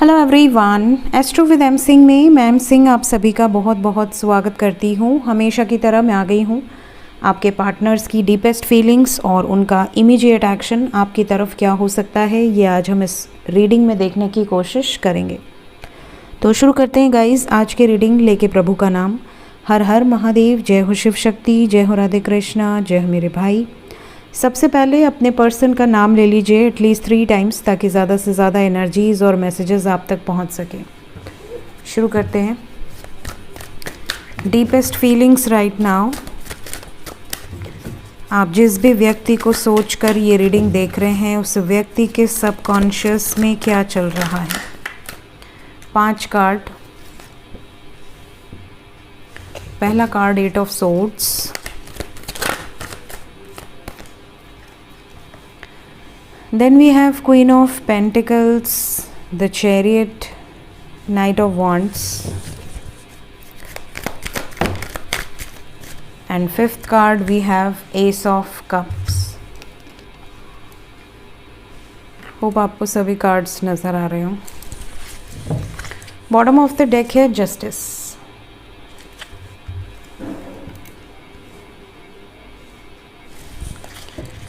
Hello everyone, astro with M Singh में मैं M Singh आप सभी का बहुत बहुत स्वागत करती हूँ। हमेशा की तरह मैं आ गई हूँ आपके पार्टनर्स की डीपेस्ट फीलिंग्स और उनका इमीडिएट एक्शन आपकी तरफ क्या हो सकता है, ये आज हम इस रीडिंग में देखने की कोशिश करेंगे। तो शुरू करते हैं गाइस आज की रीडिंग लेके प्रभु का नाम। हर हर महादेव, जय हो शिव शक्ति, जय हो राधे कृष्णा, जय हो मेरे भाई। सबसे पहले अपने पर्सन का नाम ले लीजिए एटलीस्ट 3 टाइम्स ताकि ज़्यादा से ज़्यादा एनर्जीज़ और मैसेजेस आप तक पहुंच सके। शुरू करते हैं। Deepest feelings right now. आप जिस भी व्यक्ति को सोचकर ये रीडिंग देख रहे हैं उस व्यक्ति के सबकॉन्शियस में क्या चल रहा है। 5 कार्ड। पहला card 8 of swords, then we have Queen of Pentacles, the Chariot, Knight of Wands, and 5th card we have Ace of Cups. Hope आपको सभी कार्ड्स नज़र आ रहे हो। बॉटम ऑफ द डेक है justice.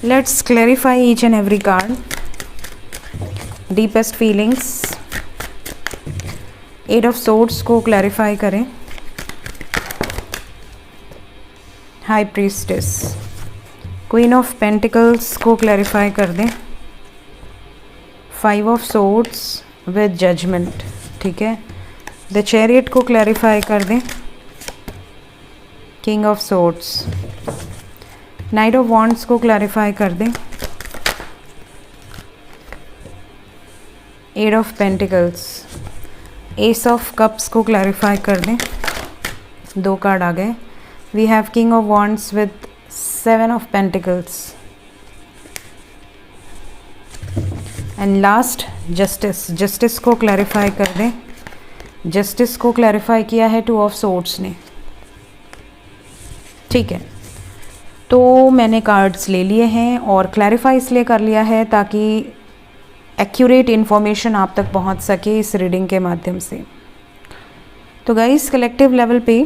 Let's clarify each and every card. Deepest feelings. 8 of Swords को clarify करें। High Priestess. Queen of Pentacles को clarify कर दें। 5 of Swords with Judgment, ठीक है। The Chariot को clarify कर दें। King of Swords. Knight of wands को क्लैरिफाई कर दें। 8 of pentacles. Ace of cups को क्लैरिफाई कर दें। 2 कार्ड आ गए। We have king of wands with 7 of pentacles and last justice. Justice को क्लैरिफाई कर दें। जस्टिस को क्लैरिफाई किया है 2 ऑफ सोर्ड्स ने, ठीक है। तो मैंने कार्ड्स ले लिए हैं और क्लैरिफाई इसलिए कर लिया है ताकि एक्यूरेट इन्फॉर्मेशन आप तक पहुंच सके इस रीडिंग के माध्यम से। तो गाइस कलेक्टिव लेवल पे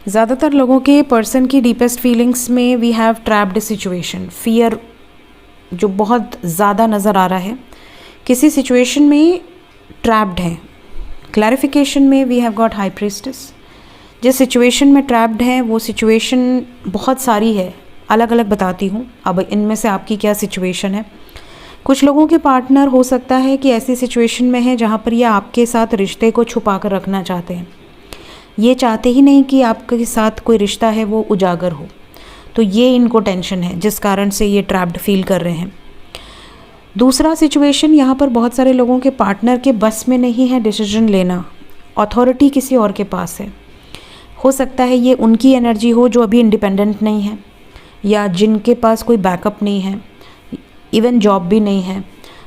ज़्यादातर लोगों के पर्सन की डीपेस्ट फीलिंग्स में we have trapped situation, fear जो बहुत ज़्यादा नज़र आ रहा है। किसी सिचुएशन में ट्रैप्ड है। क्लैरिफिकेशन में we have got high priestess. जिस सिचुएशन में ट्रैप्ड है वो सिचुएशन बहुत सारी है, अलग अलग बताती हूँ। अब इनमें से आपकी क्या सिचुएशन है। कुछ लोगों के पार्टनर हो सकता है कि ऐसी सिचुएशन में है जहाँ पर ये आपके साथ रिश्ते को छुपा कर रखना चाहते हैं। ये चाहते ही नहीं कि आपके साथ कोई रिश्ता है वो उजागर हो, तो ये इनको टेंशन है जिस कारण से ये ट्रैप्ड फील कर रहे हैं। दूसरा सिचुएशन, यहाँ पर बहुत सारे लोगों के पार्टनर के बस में नहीं है डिसीजन लेना, अथॉरिटी किसी और के पास है। हो सकता है ये उनकी एनर्जी हो जो अभी इंडिपेंडेंट नहीं है या जिनके पास कोई बैकअप नहीं है, इवन जॉब भी नहीं है।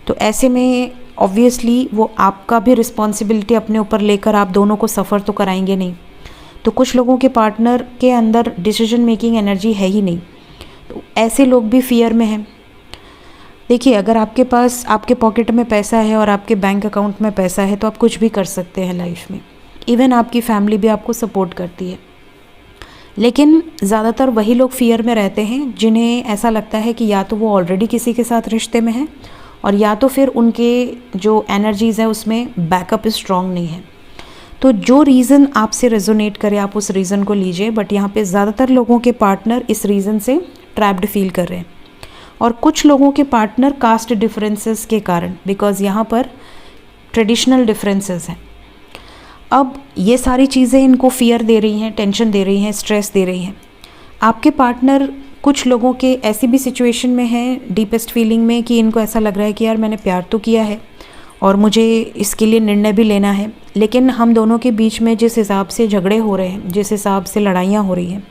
तो ऐसे में ऑब्वियसली वो आपका भी रिस्पॉन्सिबिलिटी अपने ऊपर लेकर आप दोनों को सफ़र तो कराएंगे नहीं। तो कुछ लोगों के पार्टनर के अंदर डिसीजन मेकिंग एनर्जी है ही नहीं, तो ऐसे लोग भी फियर में हैं। देखिए, अगर आपके पास आपके पॉकेट में पैसा है और आपके बैंक अकाउंट में पैसा है तो आप कुछ भी कर सकते हैं लाइफ में। इवन आपकी फैमिली भी आपको सपोर्ट करती है। लेकिन ज़्यादातर वही लोग फियर में रहते हैं जिन्हें ऐसा लगता है कि या तो वो ऑलरेडी किसी के साथ रिश्ते में हैं और या तो फिर उनके जो एनर्जीज़ है उसमें बैकअप स्ट्रॉन्ग नहीं है। तो जो रीज़न आपसे रेजोनेट करे आप उस रीज़न को लीजिए, बट यहाँ पे ज़्यादातर लोगों के पार्टनर इस रीज़न से ट्रैप्ड फील कर रहे हैं। और कुछ लोगों के पार्टनर कास्ट डिफरेंसेस के कारण, बिकॉज यहाँ पर ट्रेडिशनल डिफरेंसेस हैं। अब ये सारी चीज़ें इनको फियर दे रही हैं, टेंशन दे रही हैं, स्ट्रेस दे रही हैं। आपके पार्टनर कुछ लोगों के ऐसी भी सिचुएशन में हैं डीपेस्ट फीलिंग में कि इनको ऐसा लग रहा है कि यार मैंने प्यार तो किया है और मुझे इसके लिए निर्णय भी लेना है, लेकिन हम दोनों के बीच में जिस हिसाब से झगड़े हो रहे हैं, जिस हिसाब से लड़ाइयाँ हो रही हैं,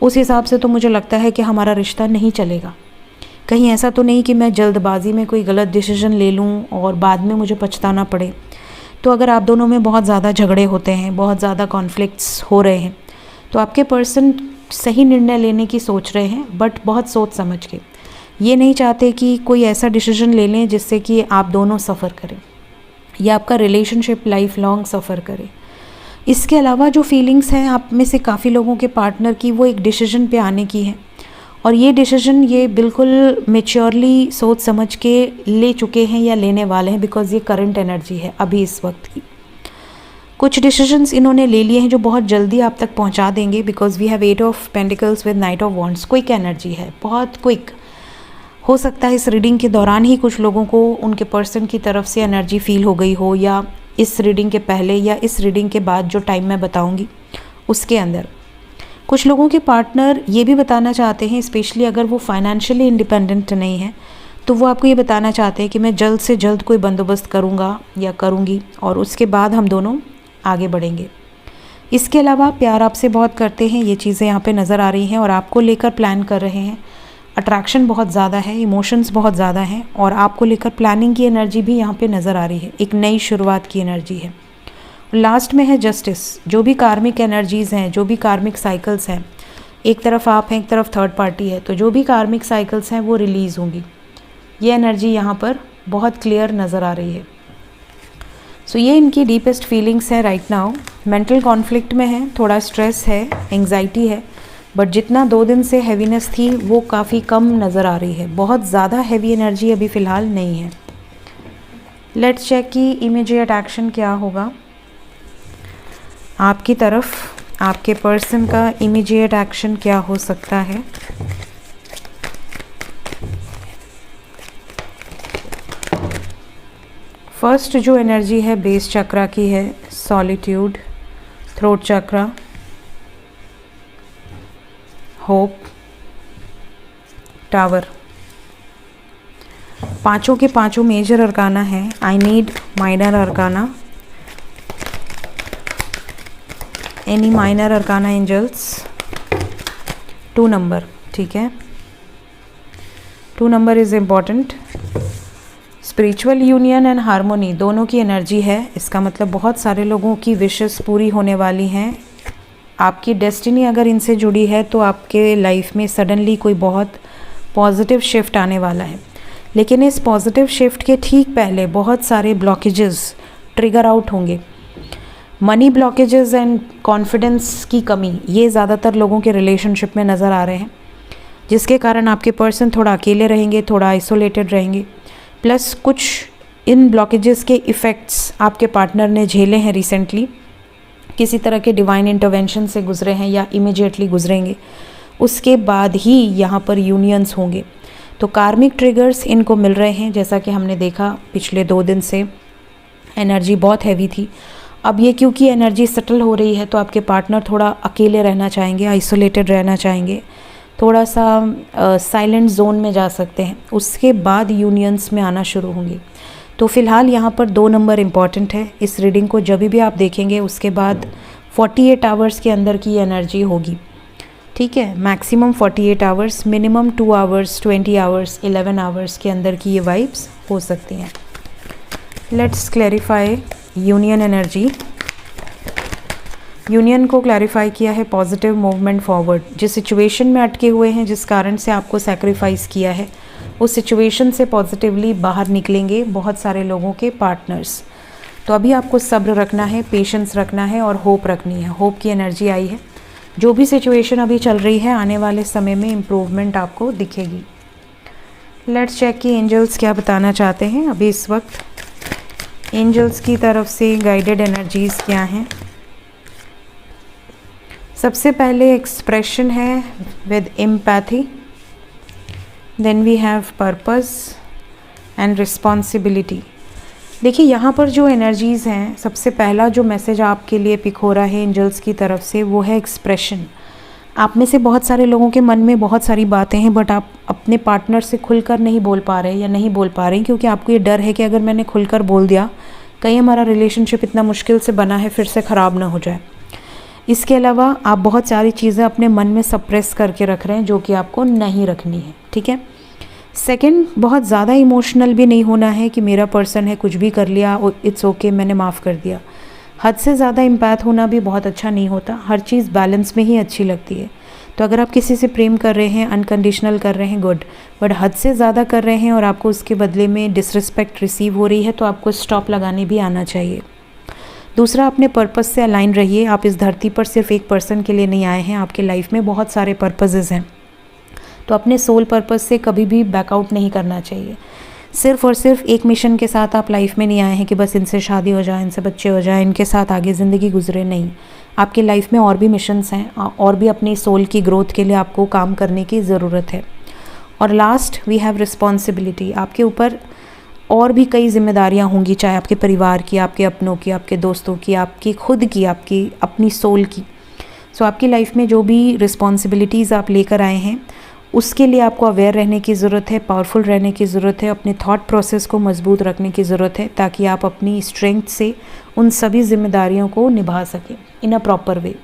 उस हिसाब से तो मुझे लगता है कि हमारा रिश्ता नहीं चलेगा। कहीं ऐसा तो नहीं कि मैं जल्दबाजी में कोई गलत डिसीजन ले लूँ और बाद में मुझे पछताना पड़े। तो अगर आप दोनों में बहुत ज़्यादा झगड़े होते हैं, बहुत ज़्यादा कॉन्फ्लिक्ट्स हो रहे हैं, तो आपके पर्सन सही निर्णय लेने की सोच रहे हैं, बट बहुत सोच समझ के। ये नहीं चाहते कि कोई ऐसा डिसीजन ले लें जिससे कि आप दोनों सफ़र करें। या आपका रिलेशनशिप लाइफ लॉन्ग सफ़र करे। इसके अलावा जो फीलिंग्स हैं आप में से काफ़ी लोगों के पार्टनर की, वो एक डिसीजन पे आने की है, और ये डिसीजन ये बिल्कुल मेच्योरली सोच समझ के ले चुके हैं या लेने वाले हैं, बिकॉज़ ये करंट एनर्जी है अभी इस वक्त की। कुछ डिसीजंस इन्होंने ले लिए हैं जो बहुत जल्दी आप तक पहुंचा देंगे, because we have 8 of pentacles with knight of wands. Quick energy है, बहुत क्विक। हो सकता है इस रीडिंग के दौरान ही कुछ लोगों को उनके पर्सन की तरफ से एनर्जी फील हो गई हो, या इस रीडिंग के पहले या इस रीडिंग के बाद जो टाइम मैं बताऊंगी उसके अंदर। कुछ लोगों के पार्टनर ये भी बताना चाहते हैं, स्पेशली अगर वो फाइनेंशियली इंडिपेंडेंट नहीं है, तो वो आपको ये बताना चाहते हैं कि मैं जल्द से जल्द कोई बंदोबस्त करूँगा या करूँगी, और उसके बाद हम दोनों आगे बढ़ेंगे। इसके अलावा प्यार आपसे बहुत करते हैं, ये चीज़ें यहाँ पे नज़र आ रही हैं, और आपको लेकर प्लान कर रहे हैं। अट्रैक्शन बहुत ज़्यादा है, इमोशंस बहुत ज़्यादा हैं, और आपको लेकर प्लानिंग की एनर्जी भी यहाँ पे नज़र आ रही है। एक नई शुरुआत की एनर्जी है। लास्ट में है जस्टिस। जो भी कार्मिक एनर्जीज़ हैं, जो भी कार्मिक साइकिल्स हैं, एक तरफ आप हैं, एक तरफ थर्ड पार्टी है, तो जो भी कार्मिक साइकिल्स हैं वो रिलीज़ होंगी। ये एनर्जी यहाँ पर बहुत क्लियर नज़र आ रही है। सो ये इनकी डीपेस्ट फीलिंग्स है राइट नाउ। मेंटल कॉन्फ्लिक्ट में है, थोड़ा स्ट्रेस है, एंग्जाइटी है, बट जितना 2 दिन से हैवीनेस थी वो काफ़ी कम नज़र आ रही है। बहुत ज़्यादा हैवी एनर्जी अभी फ़िलहाल नहीं है। लेट्स चेक कि इमीडिएट एक्शन क्या होगा आपकी तरफ। आपके पर्सन का इमीडिएट एक्शन क्या हो सकता है। फर्स्ट जो एनर्जी है बेस चक्रा की है, solitude, throat chakra, hope, tower. पांचों के पांचों मेजर अरकाना है। I need minor arcana, any minor arcana angels. 2 number, ठीक है, 2 number is important. Spiritual union and harmony दोनों की एनर्जी है। इसका मतलब बहुत सारे लोगों की विशेस पूरी होने वाली हैं। आपकी डेस्टिनी अगर इनसे जुड़ी है तो आपके लाइफ में सडनली कोई बहुत पॉजिटिव शिफ्ट आने वाला है। लेकिन इस पॉजिटिव शिफ्ट के ठीक पहले बहुत सारे ब्लॉकेजेस ट्रिगर आउट होंगे। मनी ब्लॉकेजेस एंड कॉन्फिडेंस की कमी, ये ज़्यादातर लोगों के रिलेशनशिप में नज़र आ रहे हैं, जिसके कारण आपके पर्सन थोड़ा अकेले रहेंगे, थोड़ा आइसोलेटेड रहेंगे। प्लस कुछ इन ब्लॉकेजेस के इफ़ेक्ट्स आपके पार्टनर ने झेले हैं रिसेंटली, किसी तरह के डिवाइन इंटरवेंशन से गुजरे हैं या इमीडिएटली गुजरेंगे, उसके बाद ही यहाँ पर यूनियंस होंगे। तो कार्मिक ट्रिगर्स इनको मिल रहे हैं। जैसा कि हमने देखा पिछले 2 दिन से एनर्जी बहुत हैवी थी। अब ये क्योंकि एनर्जी सेटल हो रही है तो आपके पार्टनर थोड़ा अकेले रहना चाहेंगे, आइसोलेटेड रहना चाहेंगे, थोड़ा सा साइलेंट जोन में जा सकते हैं। उसके बाद यूनियंस में आना शुरू होंगे। तो फ़िलहाल यहाँ पर 2 नंबर इम्पॉर्टेंट है। इस रीडिंग को जब भी आप देखेंगे उसके बाद 48 आवर्स के अंदर की एनर्जी होगी, ठीक है। Maximum 48 hours, minimum 2 hours, 20 hours, 11 hours के अंदर की ये वाइब्स हो सकती हैं। Let's clarify union energy. Union को क्लैरिफाई किया है पॉजिटिव मूवमेंट फॉरवर्ड। जिस सिचुएशन में अटके हुए हैं, जिस कारण से आपको सैक्रिफाइस किया है, उस सिचुएशन से पॉजिटिवली बाहर निकलेंगे बहुत सारे लोगों के पार्टनर्स। तो अभी आपको सब्र रखना है, पेशेंस रखना है और होप रखनी है। होप की एनर्जी आई है। जो भी सिचुएशन अभी चल रही है, आने वाले समय में इम्प्रूवमेंट आपको दिखेगी। लेट्स चेक कि एंजल्स क्या बताना चाहते हैं अभी इस वक्त। एंजल्स की तरफ से गाइडेड एनर्जीज़ क्या हैं। सबसे पहले एक्सप्रेशन है with empathy, then we have purpose and responsibility. देखिए यहाँ पर जो एनर्जीज़ हैं, सबसे पहला जो मैसेज आपके लिए पिक हो रहा है एंजल्स की तरफ से, वो है एक्सप्रेशन। आप में से बहुत सारे लोगों के मन में बहुत सारी बातें हैं, बट आप अपने पार्टनर से खुलकर नहीं बोल पा रहे या नहीं बोल पा रहे, क्योंकि आपको ये डर है कि अगर मैंने खुलकर बोल दिया, कहीं हमारा रिलेशनशिप इतना मुश्किल से बना है फिर से ख़राब ना हो जाए। इसके अलावा आप बहुत सारी चीज़ें अपने मन में सप्रेस करके रख रहे हैं जो कि आपको नहीं रखनी है, ठीक है। सेकंड, बहुत ज़्यादा इमोशनल भी नहीं होना है कि मेरा पर्सन है, कुछ भी कर लिया, इट्स ओके, मैंने माफ़ कर दिया। हद से ज़्यादा इम्पैथ होना भी बहुत अच्छा नहीं होता। हर चीज़ बैलेंस में ही अच्छी लगती है। तो अगर आप किसी से प्रेम कर रहे हैं, अनकंडीशनल कर रहे हैं, गुड, बट हद से ज़्यादा कर रहे हैं और आपको उसके बदले में डिसरिस्पेक्ट रिसीव हो रही है, तो आपको स्टॉप लगाने भी आना चाहिए। दूसरा, अपने पर्पस से अलाइन रहिए। आप इस धरती पर सिर्फ एक पर्सन के लिए नहीं आए हैं, आपके लाइफ में बहुत सारे पर्पसेस हैं, तो अपने सोल पर्पस से कभी भी बैकआउट नहीं करना चाहिए। सिर्फ और सिर्फ एक मिशन के साथ आप लाइफ में नहीं आए हैं कि बस इनसे शादी हो जाए, इनसे बच्चे हो जाए, इनके साथ आगे ज़िंदगी गुजरे, नहीं। आपकी लाइफ में और भी मिशंस हैं, और भी अपनी सोल की ग्रोथ के लिए आपको काम करने की ज़रूरत है। और लास्ट, वी हैव रिस्पॉन्सिबिलिटी। आपके ऊपर और भी कई जिम्मेदारियां होंगी, चाहे आपके परिवार की, आपके अपनों की, आपके दोस्तों की, आपकी खुद की, आपकी अपनी सोल की। सो आपकी लाइफ में जो भी रिस्पॉन्सिबिलिटीज़ आप लेकर आए हैं, उसके लिए आपको अवेयर रहने की ज़रूरत है, पावरफुल रहने की ज़रूरत है, अपने थॉट प्रोसेस को मजबूत रखने की ज़रूरत है, ताकि आप अपनी स्ट्रेंथ से उन सभी जिम्मेदारियों को निभा सकें इन अ प्रॉपर वे।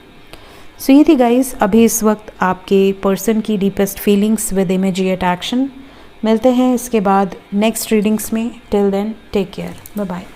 सो ये थी गाइस अभी इस वक्त आपके पर्सन की deepest feelings with immediate action. मिलते हैं इसके बाद नेक्स्ट रीडिंग्स में। Till then take care, bye bye.